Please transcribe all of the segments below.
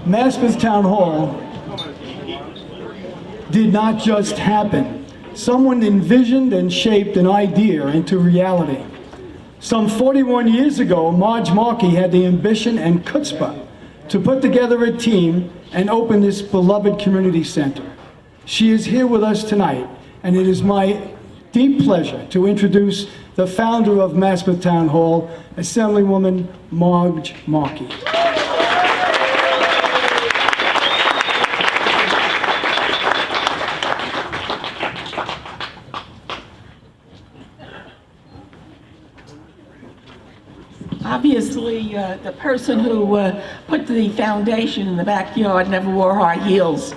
Maspeth Town Hall did not just happen. Someone envisioned and shaped an idea into reality. Some 41 years ago, Margaret Markey had the ambition and chutzpah to put together a team and open this beloved community center. She is here with us tonight, and it is my deep pleasure to introduce the founder of Maspeth Town Hall, Assemblywoman Margaret Markey. Obviously, the person who put the foundation in the backyard never wore high heels,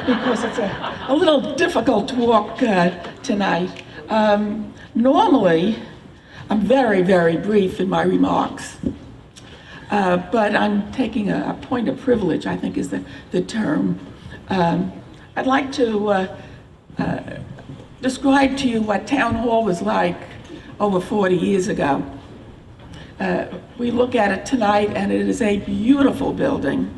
because it's a little difficult to walk tonight. Normally, I'm very, very brief in my remarks, but I'm taking a point of privilege, I think is the term. I'd like to describe to you what Town Hall was like over 40 years ago. We look at it tonight, and it is a beautiful building,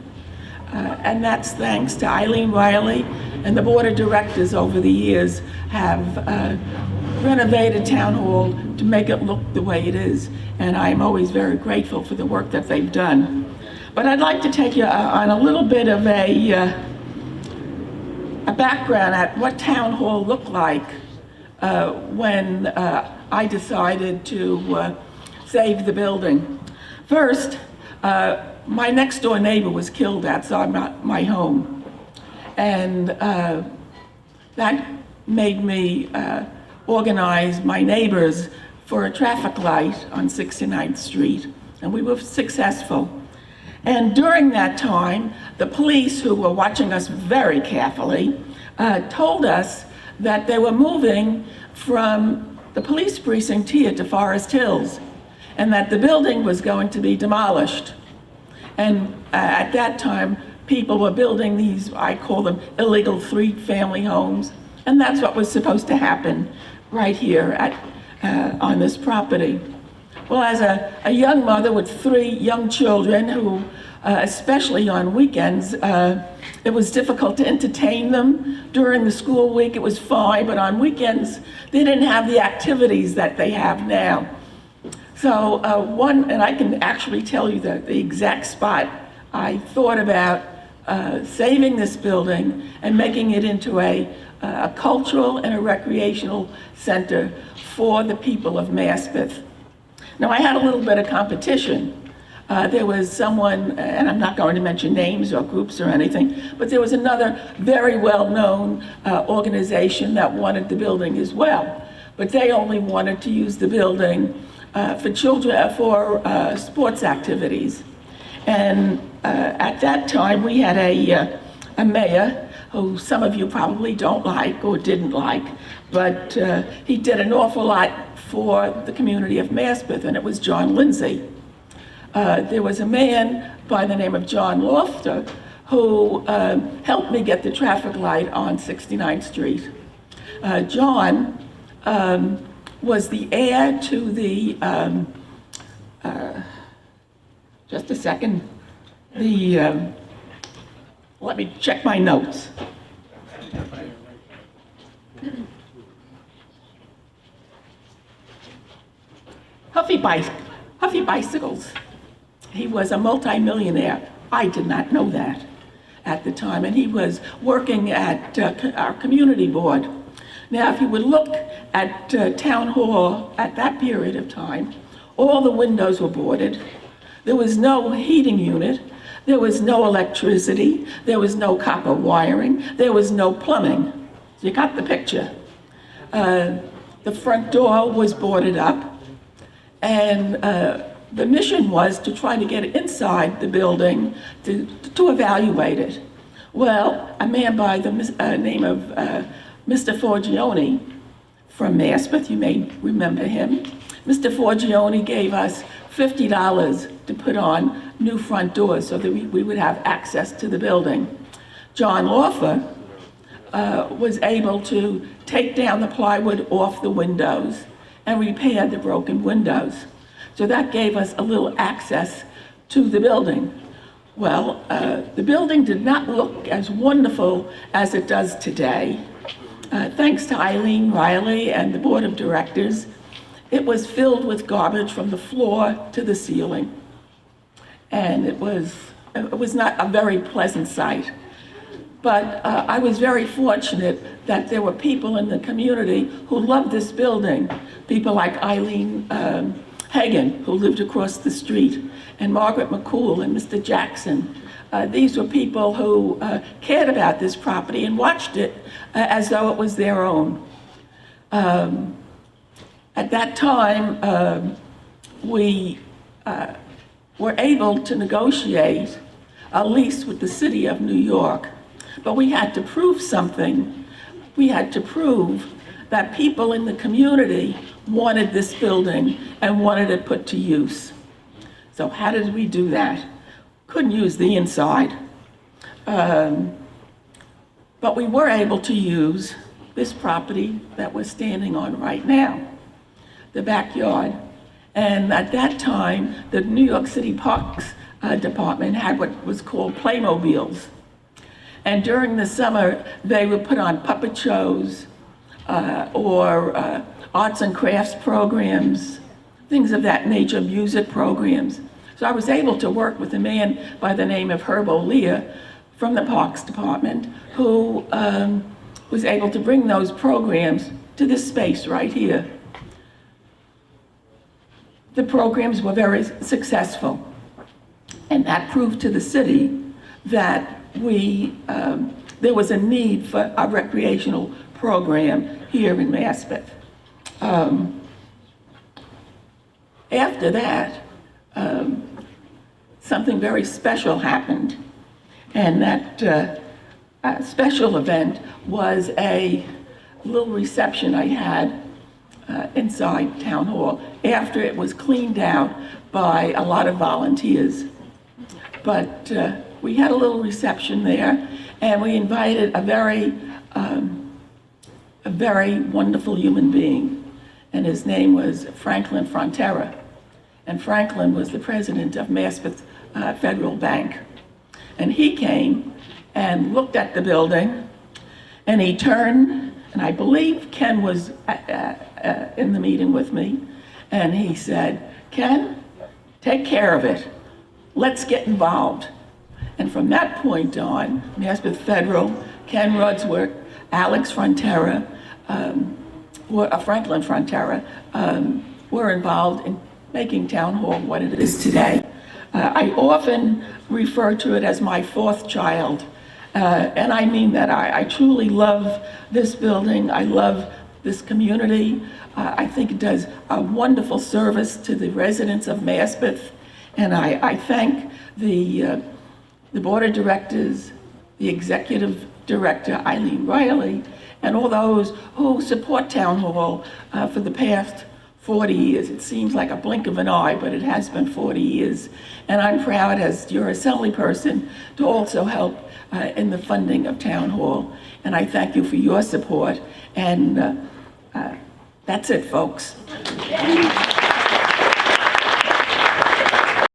and that's thanks to Eileen Riley and the board of directors over the years have renovated Town Hall to make it look the way it is, and I'm always very grateful for the work that they've done. But I'd like to take you on a little bit of a background at what Town Hall looked like when I decided to save the building. First, my next door neighbor was killed outside my home, and that made me organize my neighbors for a traffic light on 69th Street, and we were successful. And during that time, the police, who were watching us very carefully, told us that they were moving from the police precinct here to Forest Hills, and that the building was going to be demolished. And at that time, people were building these, I call them illegal three-family homes, and that's what was supposed to happen right here on this property. Well, as a young mother with 3 young children who, especially on weekends, it was difficult to entertain them. During the school week, it was fine, but on weekends, they didn't have the activities that they have now. So and I can actually tell you the exact spot I thought about saving this building and making it into a cultural and a recreational center for the people of Maspeth. Now, I had a little bit of competition. There was someone, and I'm not going to mention names or groups or anything, but there was another very well-known organization that wanted the building as well. But they only wanted to use the building for children, for sports activities. And at that time, we had a mayor who some of you probably don't like or didn't like, but he did an awful lot for the community of Maspeth, and it was John Lindsay. There was a man by the name of John Lofter who helped me get the traffic light on 69th Street. John was the heir to the, just a second, let me check my notes. Huffy Bicycles. He was a multimillionaire. I did not know that at the time, and he was working at our community board. Now, if you would look at Town Hall at that period of time, all the windows were boarded. There was no heating unit. There was no electricity. There was no copper wiring. There was no plumbing. So you got the picture. The front door was boarded up, and the mission was to try to get inside the building to evaluate it. Well, a man by the name of Mr. Forgione from Maspeth, you may remember him. Mr. Forgione gave us $50 to put on new front doors so that we would have access to the building. John Loffer was able to take down the plywood off the windows and repair the broken windows. So that gave us a little access to the building. Well, the building did not look as wonderful as it does today. Thanks to Eileen Riley and the board of directors, it was filled with garbage from the floor to the ceiling. And it was not a very pleasant sight. But I was very fortunate that there were people in the community who loved this building. People like Eileen Hagan, who lived across the street, and Margaret Markey and Mr. Jackson. These were people who cared about this property and watched it as though it was their own. At that time, we were able to negotiate a lease with the city of New York, but we had to prove something. We had to prove that people in the community wanted this building and wanted it put to use. So how did we do that? Couldn't use the inside. But we were able to use this property that we're standing on right now, the backyard. And at that time, the New York City Parks Department had what was called Playmobiles. And during the summer, they would put on puppet shows or arts and crafts programs, things of that nature, music programs. So I was able to work with a man by the name of Herb O'Lear from the Parks Department who was able to bring those programs to this space right here. The programs were very successful, and that proved to the city that there was a need for a recreational program here in Maspeth. After that, something very special happened, and that special event was a little reception I had inside Town Hall after it was cleaned out by a lot of volunteers. But we had a little reception there, and we invited a very wonderful human being, and his name was Franklin Frontera. And Franklin was the president of Maspeth Federal Bank. And he came and looked at the building, and he turned, and I believe Ken was in the meeting with me, and he said, "Ken, take care of it. Let's get involved." And from that point on, Maspeth Federal, Ken Rudsworth, Alex Frontera, Franklin Frontera, were involved in making Town Hall what it is today. I often refer to it as my fourth child, and I mean that. I truly love this building. I love this community. I think it does a wonderful service to the residents of Maspeth, and I thank the board of directors, the executive director, Eileen Riley, and all those who support Town Hall for the past 40 years. It seems like a blink of an eye, but it has been 40 years. And I'm proud, as your assembly person, to also help in the funding of Town Hall. And I thank you for your support. And that's it, folks.